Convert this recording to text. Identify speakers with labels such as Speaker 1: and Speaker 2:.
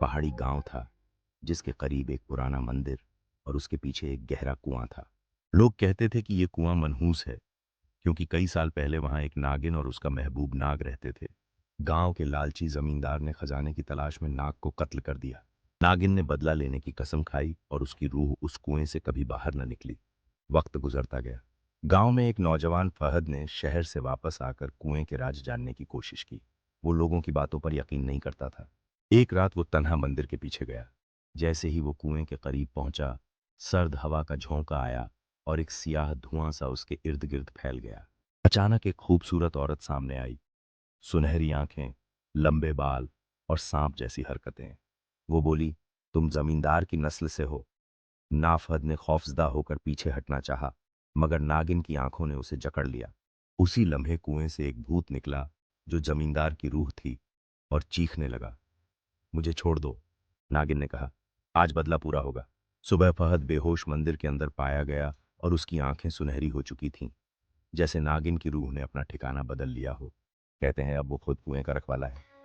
Speaker 1: पहाड़ी गांव था जिसके करीब एक पुराना मंदिर और उसके पीछे एक गहरा कुआं था। लोग कहते थे कि ये कुआं मनहूस है क्योंकि कई साल पहले वहां एक नागिन और उसका महबूब नाग रहते थे। गांव के लालची जमींदार ने खजाने की तलाश में नाग को कत्ल कर दिया। नागिन ने बदला लेने की कसम खाई और उसकी रूह उस कुएं से कभी बाहर न निकली। वक्त गुजरता गया। गांव में एक नौजवान फहद ने शहर से वापस आकर कुएं के राज जानने की कोशिश की। वो लोगों की बातों पर यकीन नहीं करता था। एक रात वो तन्हा मंदिर के पीछे गया। जैसे ही वो कुएं के करीब पहुंचा, सर्द हवा का झोंका आया और एक सियाह धुआं सा उसके इर्द गिर्द फैल गया। अचानक एक खूबसूरत औरत सामने आई। सुनहरी आंखें, लंबे बाल और सांप जैसी हरकतें। वो बोली, तुम जमींदार की नस्ल से हो। नाफद ने खौफजदा होकर पीछे हटना चाहा, मगर नागिन की आंखों ने उसे जकड़ लिया। उसी लम्हे कुएं से एक भूत निकला जो जमींदार की रूह थी और चीखने लगा, मुझे छोड़ दो। नागिन ने कहा, आज बदला पूरा होगा। सुबह फहद बेहोश मंदिर के अंदर पाया गया और उसकी आंखें सुनहरी हो चुकी थीं, जैसे नागिन की रूह ने अपना ठिकाना बदल लिया हो। कहते हैं अब वो खुद कुएं का रखवाला है।